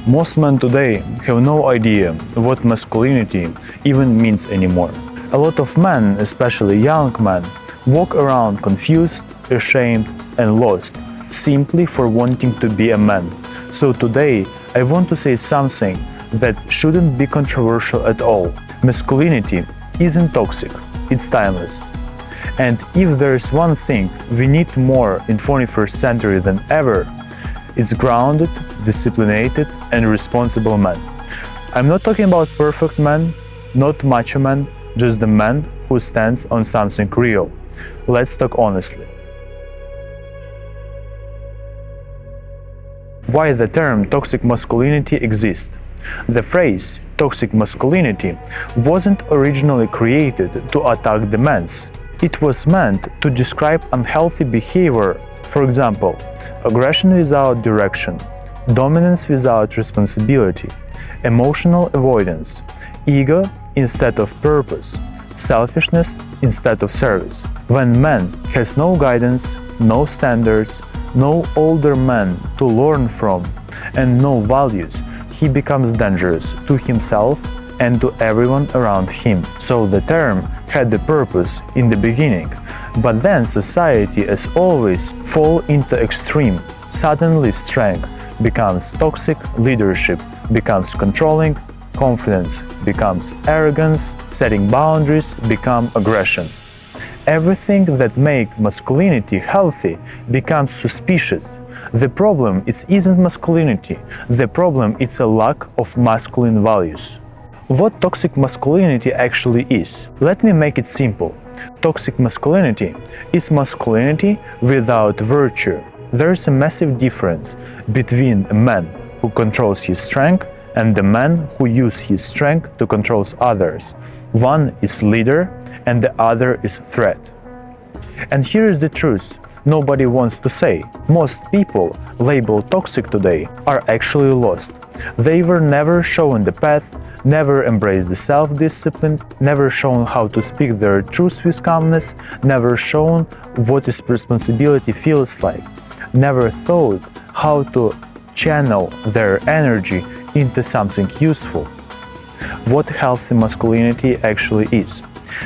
Most men today have no idea what masculinity even means anymore. A lot of men, especially young men, walk around confused, ashamed, and lost simply for wanting to be a man. So today, I want to say something that shouldn't be controversial at all. Masculinity isn't toxic, it's timeless. And if there's one thing we need more in 21st century than ever, it's grounded, disciplined, and responsible men. I'm not talking about perfect men, not macho men, just the man who stands on something real. Let's talk honestly. Why the term toxic masculinity exists? The phrase toxic masculinity wasn't originally created to attack the men. It was meant to describe unhealthy behavior, for example, aggression without direction, dominance without responsibility, emotional avoidance, ego instead of purpose, selfishness instead of service. When man has no guidance, no standards, no older man to learn from, and no values, he becomes dangerous to himself and to everyone around him. So the term had the purpose in the beginning, but then society, as always, fall into extreme. Suddenly strength becomes toxic, leadership becomes controlling, confidence becomes arrogance, setting boundaries become aggression. Everything that makes masculinity healthy becomes suspicious. The problem isn't masculinity, the problem is a lack of masculine values. What toxic masculinity actually is? Let me make it simple. Toxic masculinity is masculinity without virtue. There is a massive difference between a man who controls his strength and the man who uses his strength to control others. One is leader and the other is threat. And here is the truth nobody wants to say. Most people labeled toxic today are actually lost. They were never shown the path, never embraced the self-discipline, never shown how to speak their truth with calmness, never shown what is responsibility feels like, never thought how to channel their energy into something useful. What healthy masculinity actually is?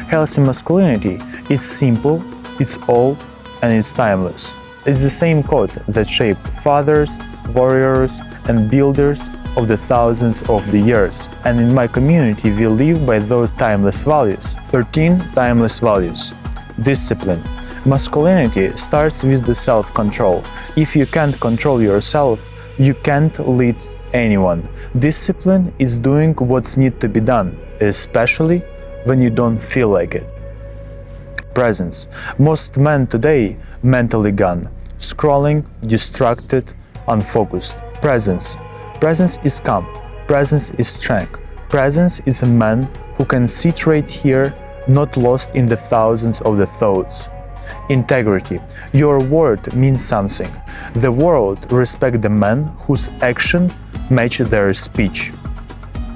Healthy masculinity is simple, it's old, and it's timeless. It's the same code that shaped fathers, warriors, and builders of the thousands of the years. And in my community, we live by those timeless values. 13 timeless values. Discipline. Masculinity starts with the self-control. If you can't control yourself, you can't lead anyone. Discipline is doing what's need to be done, especially when you don't feel like it. Presence. Most men today mentally gone, scrolling, distracted, unfocused. Presence. Presence is calm. Presence is strength. Presence is a man who can sit right here, not lost in the thousands of the thoughts. Integrity. Your word means something. The world respects the men whose action match their speech.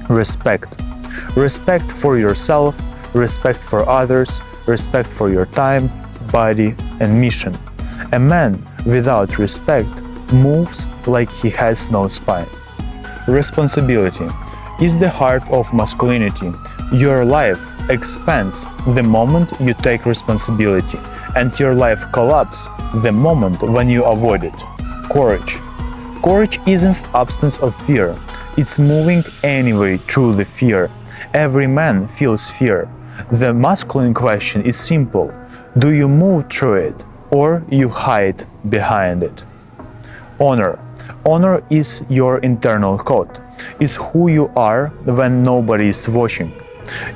Respect. Respect for yourself, respect for others, respect for your time, body, and mission. A man without respect moves like he has no spine. Responsibility is the heart of masculinity. Your life expands the moment you take responsibility, and your life collapses the moment when you avoid it. Courage. Courage isn't absence of fear, it's moving anyway through the fear. Every man feels fear. The masculine question is simple. Do you move through it or you hide behind it? Honor. Honor is your internal code. It's who you are when nobody is watching.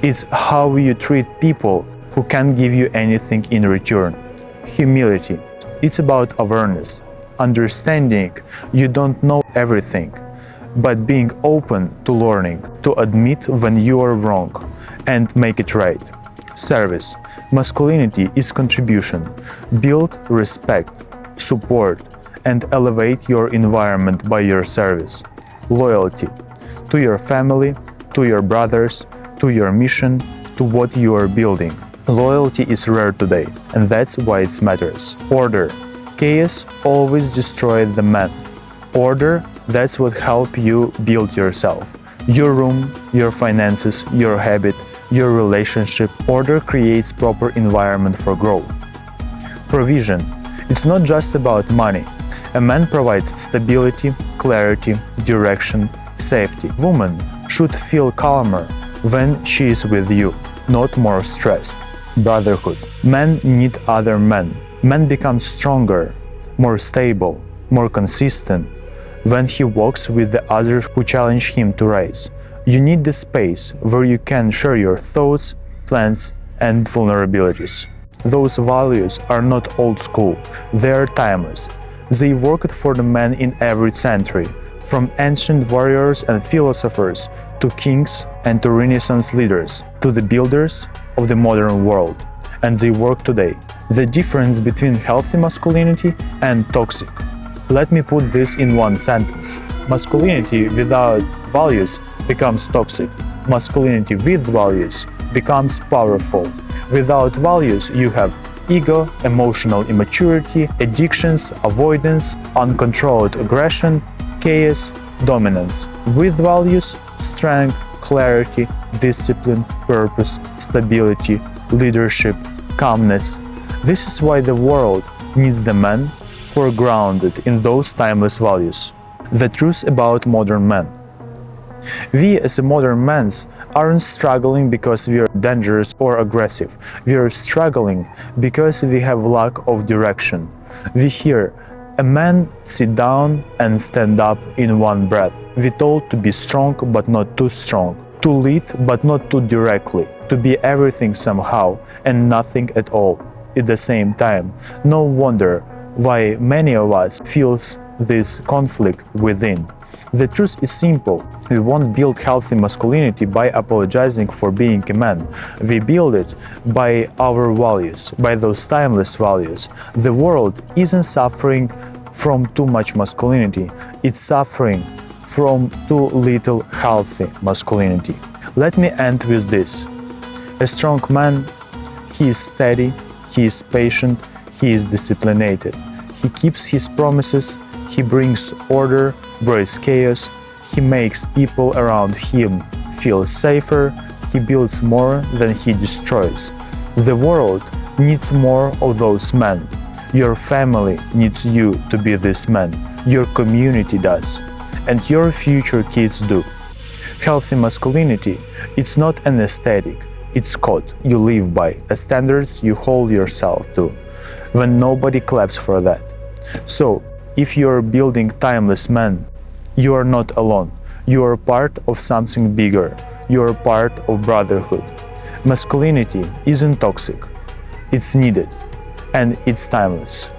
It's how you treat people who can't give you anything in return. Humility. It's about awareness, understanding you don't know everything, but being open to learning, to admit when you are wrong and make it right. Service. Masculinity is contribution. Build respect, support, and elevate your environment by your service. Loyalty. To your family, to your brothers, to your mission, to what you are building. Loyalty is rare today, and that's why it matters. Order. Chaos always destroys the man. Order, that's what helps you build yourself. Your room, your finances, your habit, your relationship. Order creates proper environment for growth. Provision. It's not just about money. A man provides stability, clarity, direction, safety. Woman should feel calmer when she is with you, not more stressed. Brotherhood. Men need other men. Man becomes stronger, more stable, more consistent when he walks with the others who challenge him to rise. You need the space where you can share your thoughts, plans, and vulnerabilities. Those values are not old school, they are timeless. They worked for the men in every century, from ancient warriors and philosophers to kings and to Renaissance leaders, to the builders of the modern world. And they work today. The difference between healthy masculinity and toxic. Let me put this in one sentence. Masculinity without values becomes toxic. Masculinity with values becomes powerful. Without values, you have ego, emotional immaturity, addictions, avoidance, uncontrolled aggression, chaos, dominance. With values, strength, clarity, discipline, purpose, stability, leadership, calmness. This is why the world needs the men who are grounded in those timeless values. The truth about modern men. We as modern men aren't struggling because we are dangerous or aggressive. We are struggling because we have lack of direction. We hear a man sit down and stand up in one breath. We're told to be strong but not too strong, to lead but not too directly, to be everything somehow and nothing at all at the same time. No wonder why many of us feels this conflict within. The truth is simple. We won't build healthy masculinity by apologizing for being a man. We build it by our values, by those timeless values. The world isn't suffering from too much masculinity. It's suffering from too little healthy masculinity. Let me end with this. A strong man, he is steady, he is patient, he is disciplined. He keeps his promises, he brings order where is chaos, he makes people around him feel safer, he builds more than he destroys. The world needs more of those men. Your family needs you to be this man. Your community does. And your future kids do. Healthy masculinity, it's not an aesthetic, it's code you live by, a standards you hold yourself to, when nobody claps for that. So, if you are building timeless men, you are not alone. You are part of something bigger. You are part of brotherhood. Masculinity isn't toxic. It's needed, and it's timeless.